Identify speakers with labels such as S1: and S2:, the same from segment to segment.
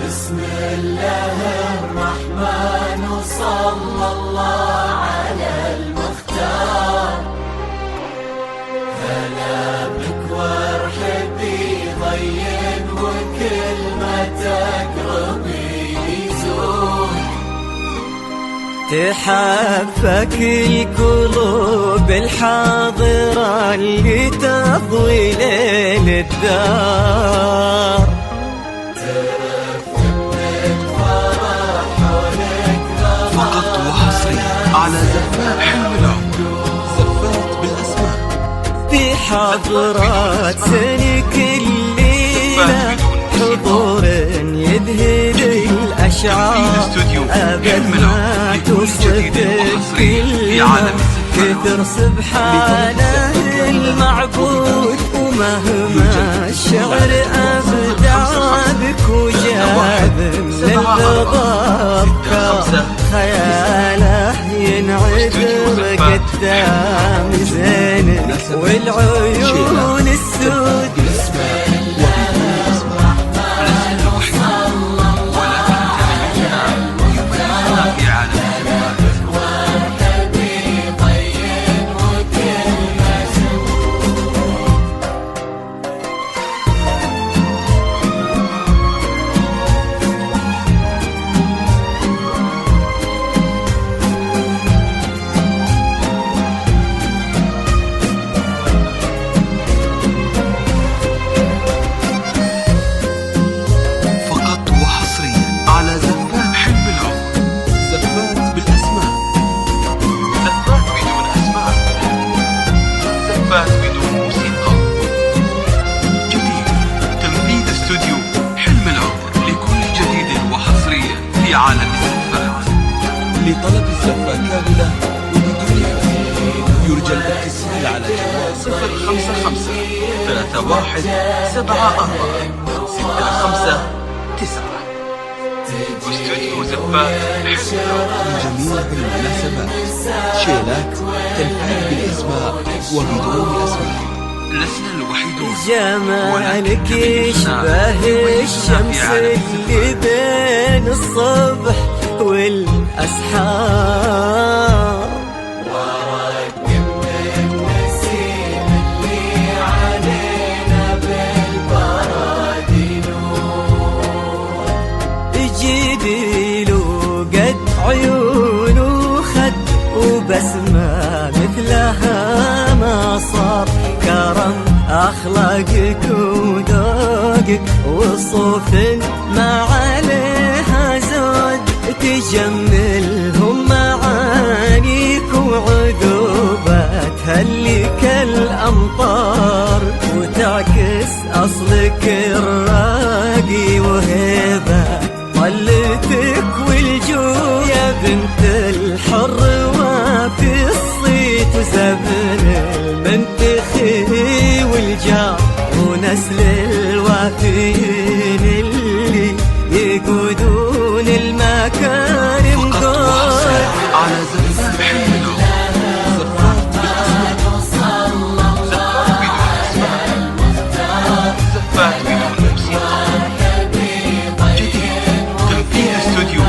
S1: بسم الله الرحمن وصلى الله على المختار. هلا بك وارحبي ضين وكل ما تقربي يزول.
S2: تحفك القلوب الحاضرة اللي تضوي ليل الدار.
S3: فقط وحصريا على زفات حلم العمر، زفات بالأسماء
S2: في حضرات سنك الليلة حضور يذهل الأشعار. أبد ما توصف كلمة كثر سبحانه المعبود. ومهما الشعر أبدع بك وجاب من الضباب خياله ينعذر قدام زينك والعيون السود.
S3: بدون موسيقى. جديد تنفيذ استوديو حلم العمر لكل جديد وحصريا في عالم الزفات. لطلب الزفة كاملة وبدون حفظ يرجى الاتصال على جوال 055 31 74 659. واستوديو زفات حلم العمر لجميع المناسبات، شيلات، تنفيذ بالاسماء وبدون اسماء. لسنا الوحيدون.
S2: جمالك يشبه الشمس اللي بين الصبح والأسحار.
S1: ورقم النسيم اللي علينا بالبرد نور.
S2: جبيله قد عيون وخد وبسمة مثلها ما صار. كرم أخلاقك وذوقك وصوف ما عليها زود. تجملهم معانيك وعذوباتها اللي كالأمطار. وتعكس أصلك الراقي وهيبة طلتك والجود. يا بنت الحر وفي الصيت وزبن المنتخي والجار. ونسل الوافيين اللي يقودون المكارم دور.
S3: على زفات حلم العمر، زفات بالأسماء، زفات بدون موسيقى. جديد تنفيذ استوديو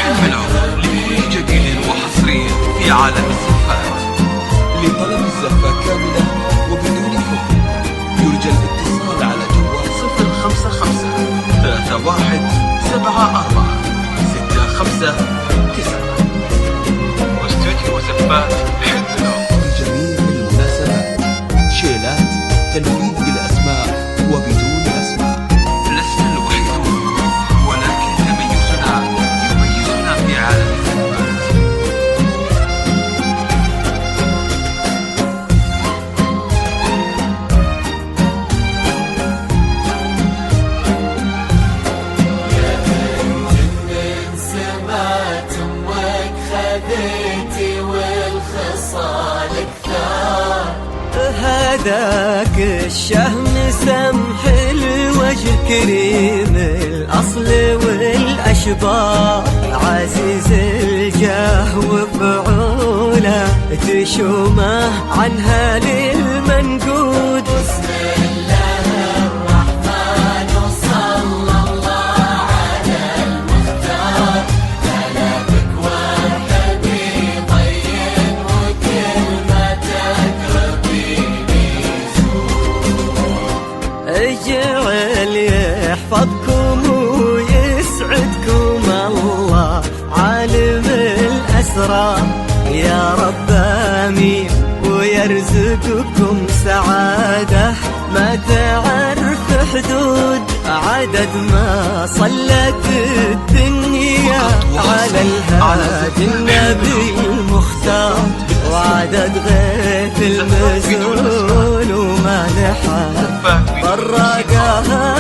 S3: حلم العمر لكل جديد وحصري في عالم الزفات. لطلب الزفة كاملة وبدون حكم يرجى الاتصال على جوال 055 31 465 واستوديو زفات حلو.
S4: بجميع المناسبات شيلات تنفيذ بالأسماء وبدون أسماء.
S3: لسنا الوحيدون، ولكن تميزنا يميزنا في عالم الزفات.
S1: سمات امك خذيتي والخصال كثار.
S2: هذاك الشهم سمح الوجه كريم الأصل والأشبار، عزيز الجاه وفعوله تشومه عنها للمنقود.
S1: بسم الله الرحمن وصلى الله على المختار. كلامك والحبيب طين وكلمتك ربيني
S2: اجعل يحفظكم ويسعدكم الله عالم الأسرار، يا رب آمين ويرزقكم سعادة ما تعرف حدود، عدد ما صلت الدنيا على الهادي النبي المختار، وعدد غيث المزون وما نحى فرقها